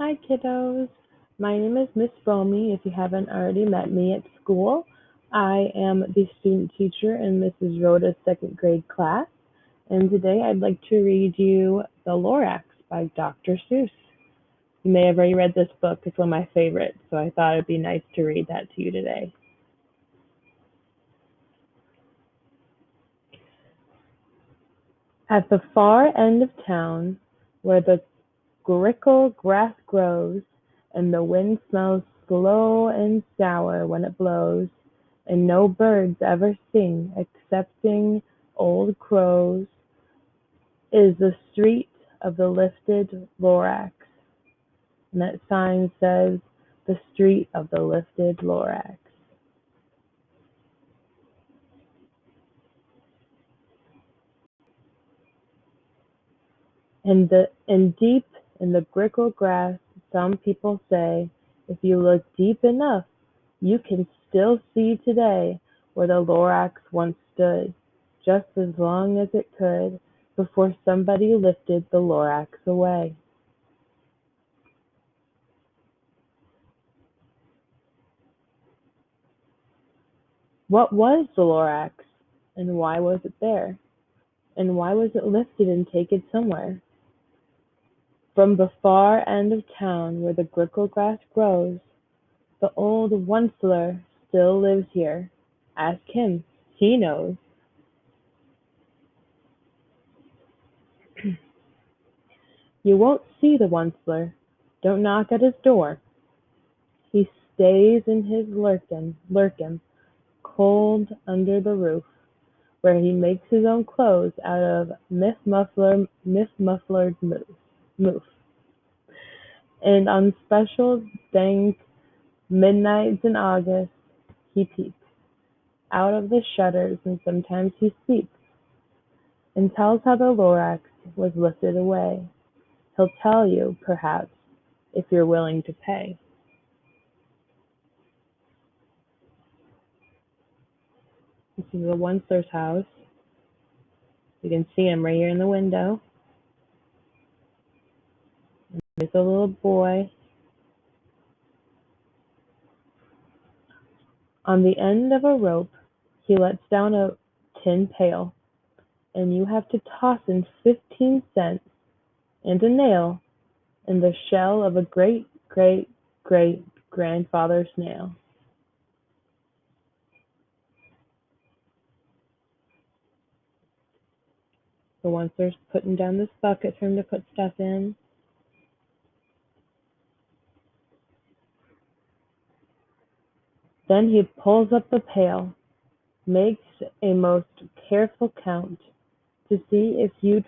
Hi, kiddos. My name is Miss Boehme. If you haven't already met me at school, I am the student teacher in Mrs. Rhoda's second grade class, and today I'd like to read you The Lorax by Dr. Seuss. You may have already read this book. It's one of my favorites, so I thought it'd be nice to read that to you today. At the far end of town, where the grickle grass grows, and the wind smells slow and sour when it blows, and no birds ever sing excepting old crows, is the street of the lifted Lorax. And that sign says, the street of the lifted Lorax. And deep in the grickle grass, some people say, if you look deep enough, you can still see today where the Lorax once stood, just as long as it could, before somebody lifted the Lorax away. What was the Lorax, and why was it there? And why was it lifted and taken somewhere? From the far end of town where the grickle grass grows, the old Onceler still lives here. Ask him, he knows. You won't see the Onceler. Don't knock at his door. He stays in his lurkin, cold under the roof, where he makes his own clothes out of mist-mufflered mousse. And on special dank midnights in August, he peeps out of the shutters, and sometimes he speaks, and tells how the Lorax was lifted away. He'll tell you, perhaps, if you're willing to pay. This is the Onceler's house. You can see him right here in the window. There's a little boy. On the end of a rope, he lets down a tin pail, and you have to toss in 15 cents and a nail in the shell of a great-great-great-grandfather snail. So once they're putting down this bucket for him to put stuff in, then he pulls up the pail, makes a most careful count to see if you've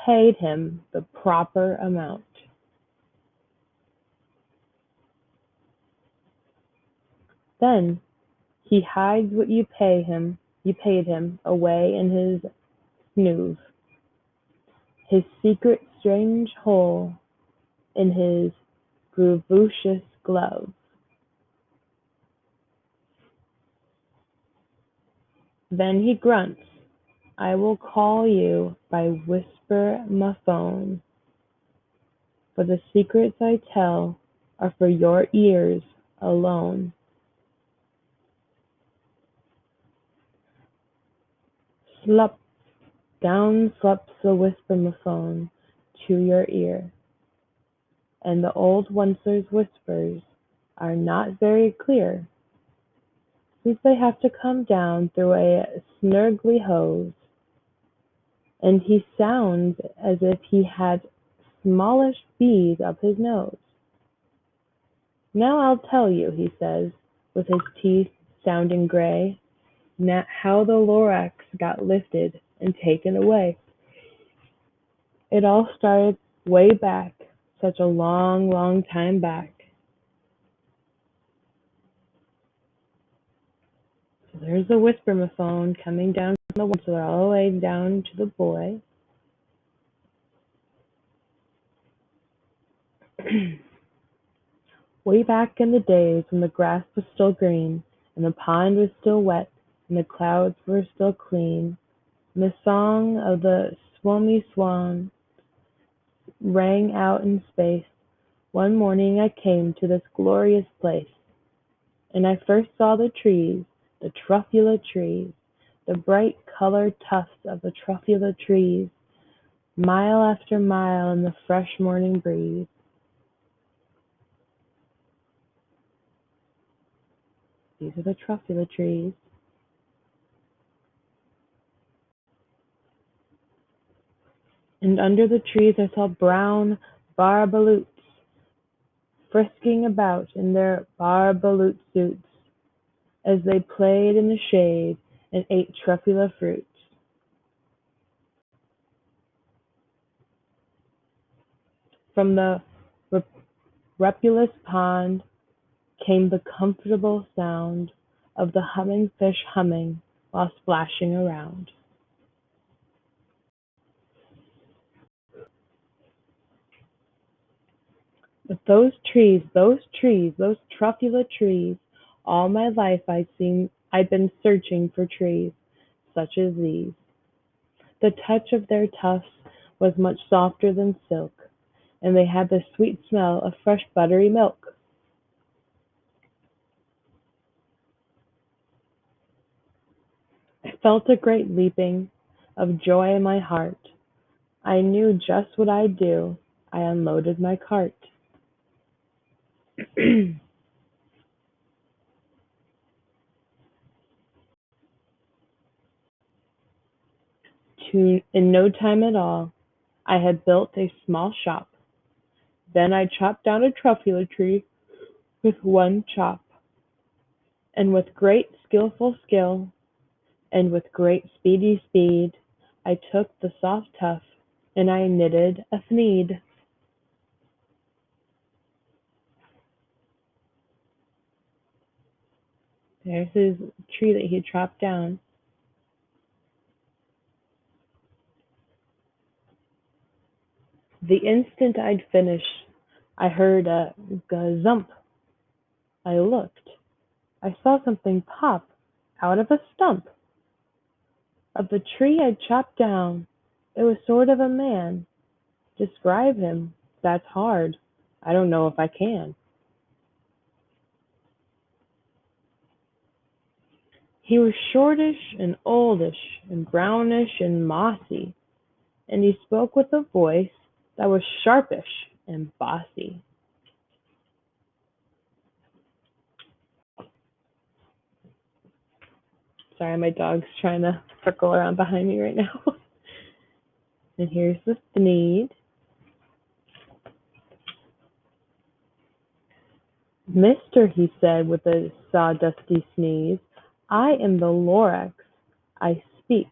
paid him the proper amount. Then he hides what you paid him away in his snoove, his secret strange hole in his gravoocious glove. Then he grunts, I will call you by whisper my phone, for the secrets I tell are for your ears alone. Slup, down slups the whisper-ma-phone to your ear, and the old Onceler's whispers are not very clear, since they have to come down through a snurgly hose, and he sounds as if he had smallish bees up his nose. Now I'll tell you, he says, with his teeth sounding gray, how the Lorax got lifted and taken away. It all started way back, such a long, long time back. So there's the whisper-ma-phone coming down from the Onceler all the way down to the boy. Way back in the days when the grass was still green, and the pond was still wet, and the clouds were still clean, and the song of the swummy swan rang out in space, One morning I came to this glorious place, and I first saw the trees, the truffula trees, the bright colored tufts of the truffula trees, mile after mile in the fresh morning breeze. These are the truffula trees. And under the trees I saw brown barbaloots frisking about in their barbaloot suits as they played in the shade and ate truffula fruits. From the repulous pond came the comfortable sound of the humming fish humming while splashing around. But those truffula trees, all my life I'd been searching for trees such as these. The touch of their tufts was much softer than silk, and they had the sweet smell of fresh buttery milk. I felt a great leaping of joy in my heart. I knew just what I'd do. I unloaded my cart. In no time at all, I had built a small shop. Then I chopped down a truffula tree with one chop, and with great skillful skill, and with great speedy speed, I took the soft tuft, and I knitted a thneed. There's his tree that he chopped down. The instant I'd finished, I heard a gazump. I looked. I saw something pop out of a stump of the tree I'd chopped down. It was sort of a man. Describe him, that's hard. I don't know if I can. He was shortish and oldish and brownish and mossy, and he spoke with a voice that was sharpish and bossy. Sorry, my dog's trying to circle around behind me right now. And here's the sneed. Mister, he said with a sawdusty sneeze, I am the Lorax. I speak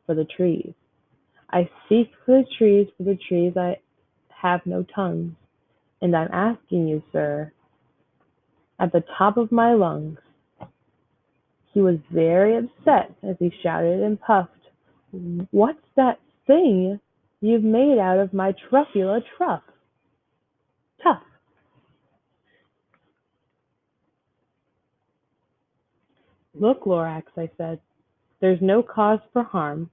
for the trees. I speak for the trees I have no tongues. And I'm asking you, sir, at the top of my lungs. He was very upset as he shouted and puffed. What's that thing you've made out of my truffula truff? Tough. Look, Lorax, I said, there's no cause for harm.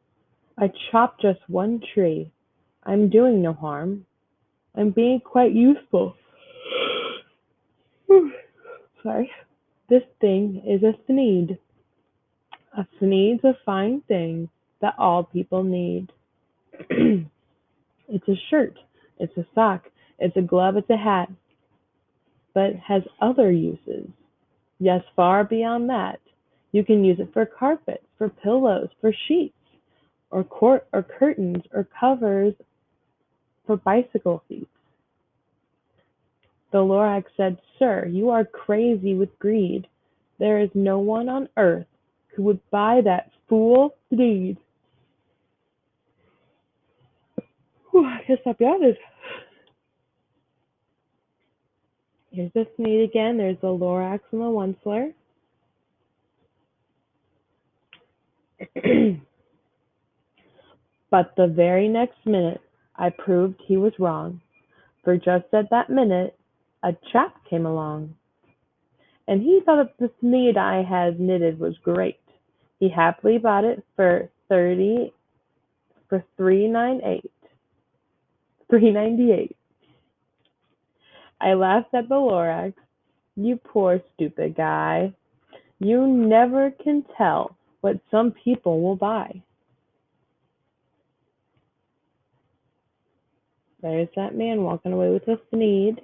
I chopped just one tree. I'm doing no harm. I'm being quite useful. Sorry. This thing is a thneed. A thneed's a fine thing that all people need. It's a shirt, it's a sock, it's a glove, it's a hat, but has other uses. Yes, far beyond that. You can use it for carpets, for pillows, for sheets, or curtains, or covers for bicycle seats. The Lorax said, Sir, you are crazy with greed. There is no one on earth who would buy that fool deed. Whew, I guess I'll be honest. Here's the Sneed again. There's the Lorax and the Onceler. But the very next minute, I proved he was wrong, for just at that minute, a chap came along, and he thought that the Sneed I had knitted was great. He happily bought it for 398. I laughed at the Lorax. You poor stupid guy. You never can tell what some people will buy. There's that man walking away with a Sneed.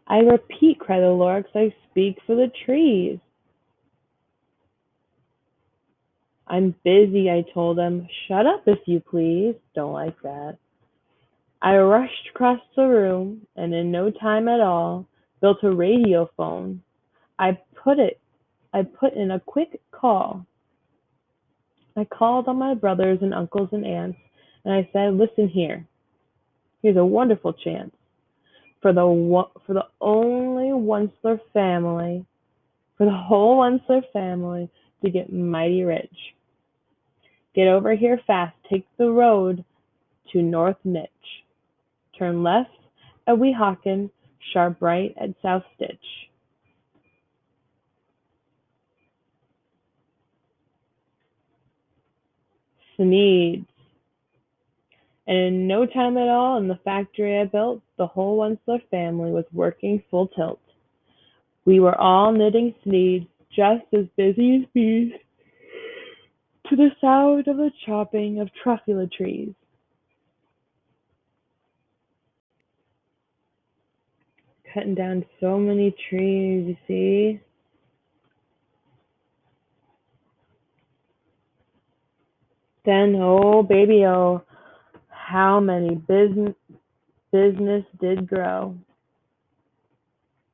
I repeat, cried the Lorax, I speak for the trees. I'm busy, I told him. Shut up, if you please. Don't like that. I rushed across the room, and in no time at all, built a radiophone. I put I put in a quick call. I called on my brothers and uncles and aunts, and I said, "Listen here. Here's a wonderful chance for the only Onceler family, for the whole Onceler family to get mighty rich. Get over here fast. Take the road to North Nitch. Turn left at Weehawken, sharp right at South Stitch." Sneeds. And in no time at all, in the factory I built, the whole Onceler family was working full tilt. We were all knitting Sneeds, just as busy as bees, to the sound of the chopping of truffula trees. Cutting down so many trees, you see. Then, oh baby, oh, how many business did grow.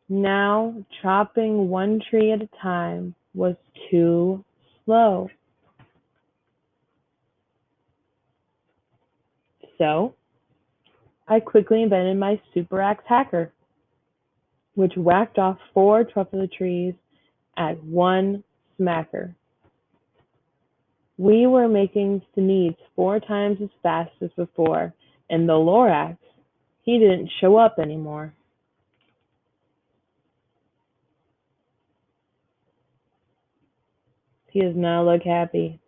Now, chopping one tree at a time was too slow. So, I quickly invented my super axe hacker, which whacked off 4 truffula trees at one smacker. We were making Sneeds 4 times as fast as before, and the Lorax, he didn't show up anymore. He does not look happy.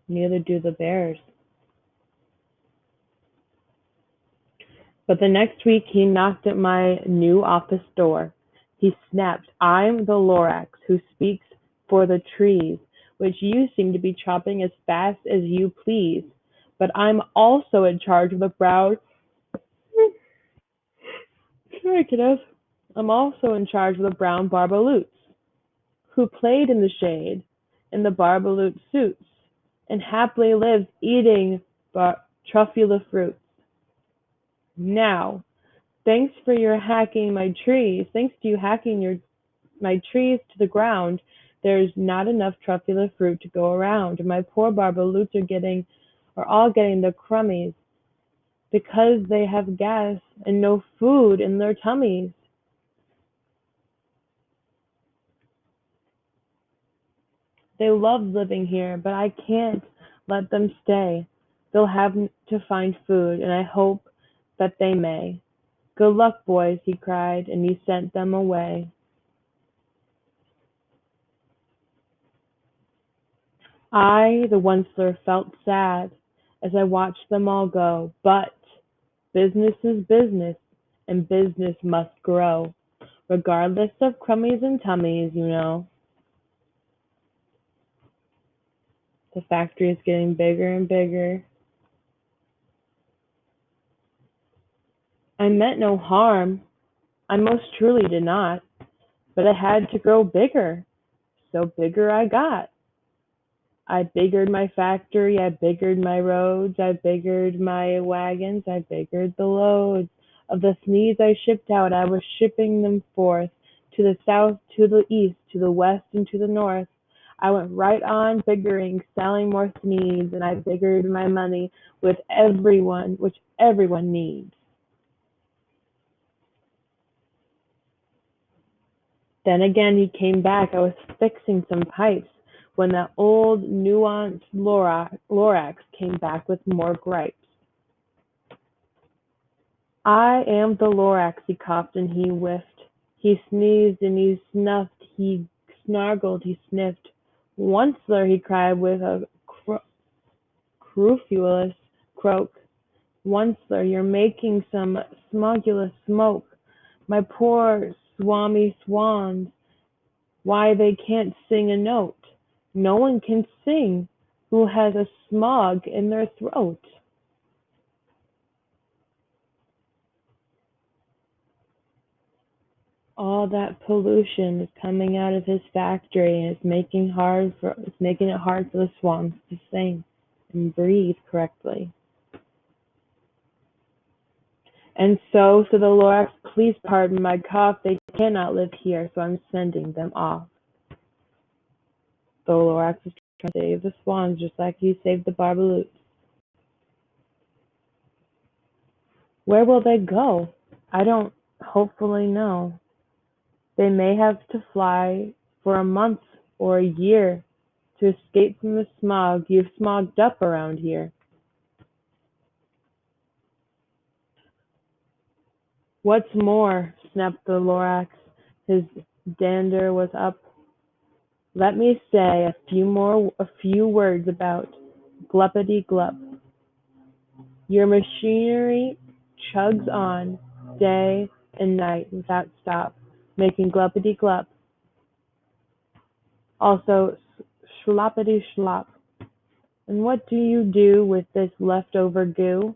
Neither do the bears. But the next week he knocked at my new office door. He snapped, "I'm the Lorax who speaks for the trees, which you seem to be chopping as fast as you please. But I'm also in charge of the brown Sorry, kiddos. I'm also in charge of the brown Barbaloots, who played in the shade in the Barbaloot suits, and happily lived eating truffula fruits. Now, thanks for your hacking my trees. Thanks to you hacking my trees to the ground, there's not enough truffula fruit to go around, and my poor Barbaloots are all getting the crummies because they have gas and no food in their tummies. They love living here, but I can't let them stay. They'll have to find food, and I hope that they may. Good luck, boys," he cried, and he sent them away. I, the Onceler, felt sad as I watched them all go, but business is business, and business must grow, regardless of crummies and tummies, you know. The factory is getting bigger and bigger. I meant no harm. I most truly did not. But I had to grow bigger, so bigger I got. I biggered my factory, I biggered my roads, I biggered my wagons, I biggered the loads of the Sneeds I shipped out. I was shipping them forth to the south, to the east, to the west, and to the north. I went right on biggering, selling more Sneeds, and I biggered my money with which everyone needs. Then again he came back. I was fixing some pipes when that old nuanced Lorax came back with more gripes. "I am the Lorax," he coughed and he whiffed. He sneezed and he snuffed. He snargled, he sniffed. "Onceler," he cried with a scrofulous croak. Onceler, you're making some smugulous smoke. My poor swami swans, why they can't sing a note. No one can sing who has a smog in their throat. All that pollution is coming out of his factory and it's making it hard for the swans to sing and breathe correctly. And so the Lorax, please pardon my cough, they cannot live here, so I'm sending them off. The Lorax is trying to save the swans just like he saved the Barbaloots. Where will they go? I don't hopefully know. They may have to fly for a month or a year to escape from the smog you've smogged up around here. What's more, snapped the Lorax, his dander was up, let me say a few words about Gluppity-Glup. Your machinery chugs on day and night without stop, making Gluppity-Glup. Also Schloppity-Schlop. And what do you do with this leftover goo?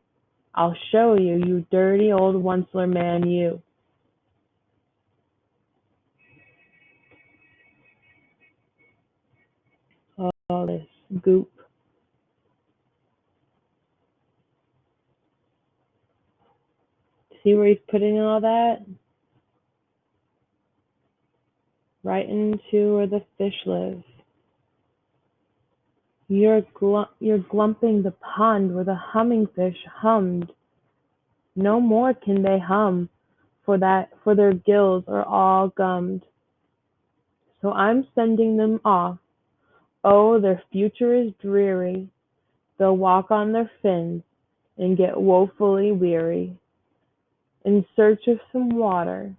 I'll show you, you dirty old Onceler man, you. All this goop. See where he's putting all that? Right into where the fish live. You're glumping the pond where the humming fish hummed. No more can they hum, for their gills are all gummed. So I'm sending them off. Oh, their future is dreary. They'll walk on their fins and get woefully weary, in search of some water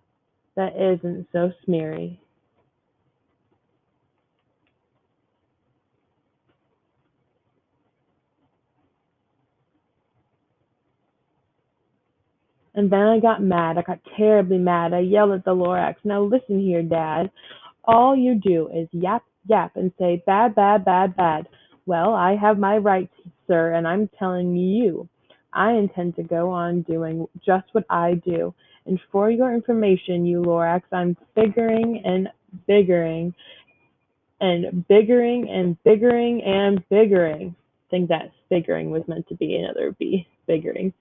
that isn't so smeary. And then I got mad. I got terribly mad. I yelled at the Lorax. Now listen here, Dad. All you do is yap, yap, and say bad, bad, bad, bad. Well, I have my rights, sir, and I'm telling you, I intend to go on doing just what I do. And for your information, you Lorax, I'm figuring and biggering and biggering and biggering and biggering. I think that figuring was meant to be another B, biggering.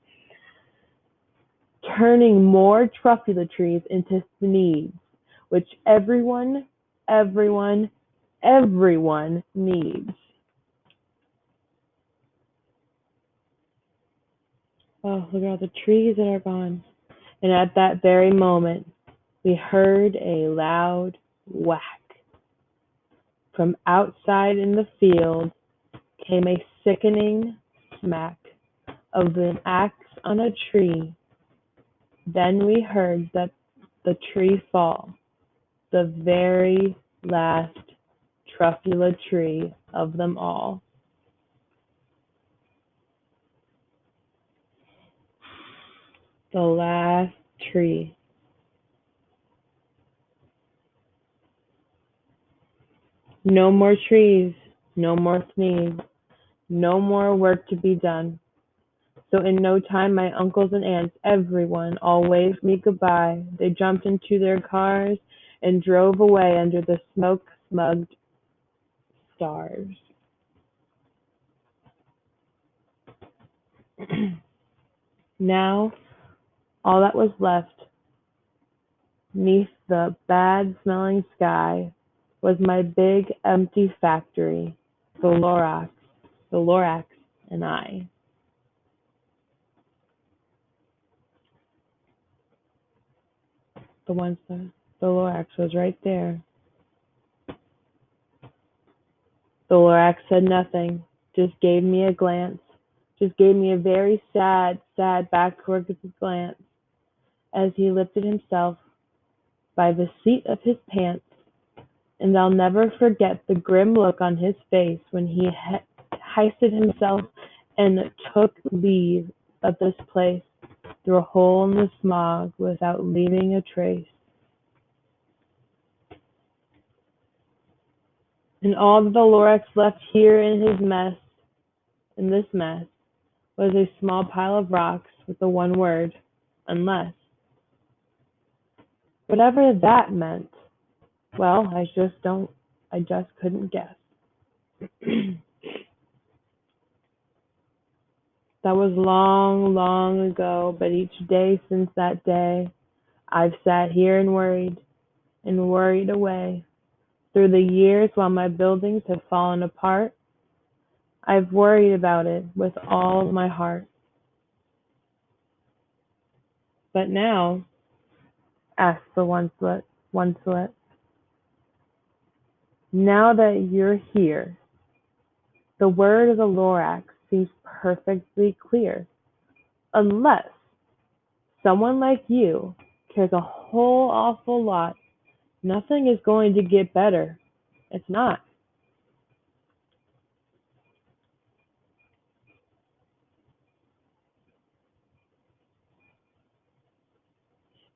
Turning more truffula trees into sneeds, which everyone, everyone needs. Oh, look at all the trees that are gone. And at that very moment, we heard a loud whack. From outside in the field came a sickening smack of an axe on a tree. Then we heard the tree fall, the very last truffula tree of them all. The last tree. No more trees, no more sneeze, no more work to be done. So in no time my uncles and aunts, everyone, all waved me goodbye. They jumped into their cars and drove away under the smoke-smugged stars. Now all that was left, 'neath the bad-smelling sky, was my big empty factory, the Lorax and I. The Lorax was right there. The Lorax said nothing, just gave me a glance, just gave me a very sad, sad backward glance as he lifted himself by the seat of his pants, and I'll never forget the grim look on his face when he hoisted himself and took leave of this place through a hole in the smog without leaving a trace. And all that the Lorax left here in this mess, was a small pile of rocks with the one word, unless. Whatever that meant, well, I just couldn't guess. That was long, long ago, but each day since that day, I've sat here and worried away. Through the years while my buildings have fallen apart, I've worried about it with all my heart. But now, asked the oncelet, now that you're here, the word of the Lorax seems perfectly clear. Unless someone like you cares a whole awful lot, nothing is going to get better. It's not.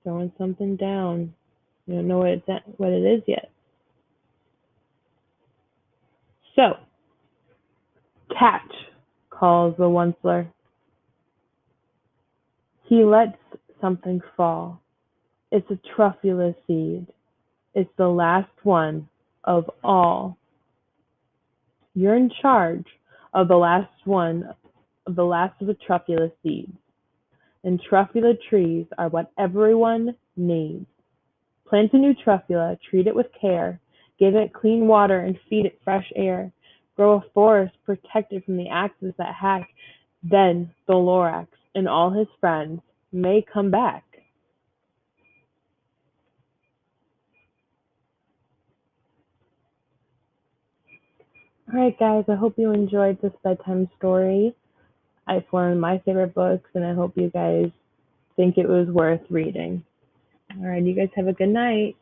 Throwing something down. You don't know what it is yet. So, catch, calls the onceler. He lets something fall. It's a truffula seed. It's the last one of all. You're in charge of the last of the truffula seeds. And truffula trees are what everyone needs. Plant a new truffula, treat it with care, give it clean water and feed it fresh air. Grow a forest protected from the axes that hack. Then the Lorax and all his friends may come back. All right, guys, I hope you enjoyed this bedtime story. It's one of my favorite books, and I hope you guys think it was worth reading. All right, you guys have a good night.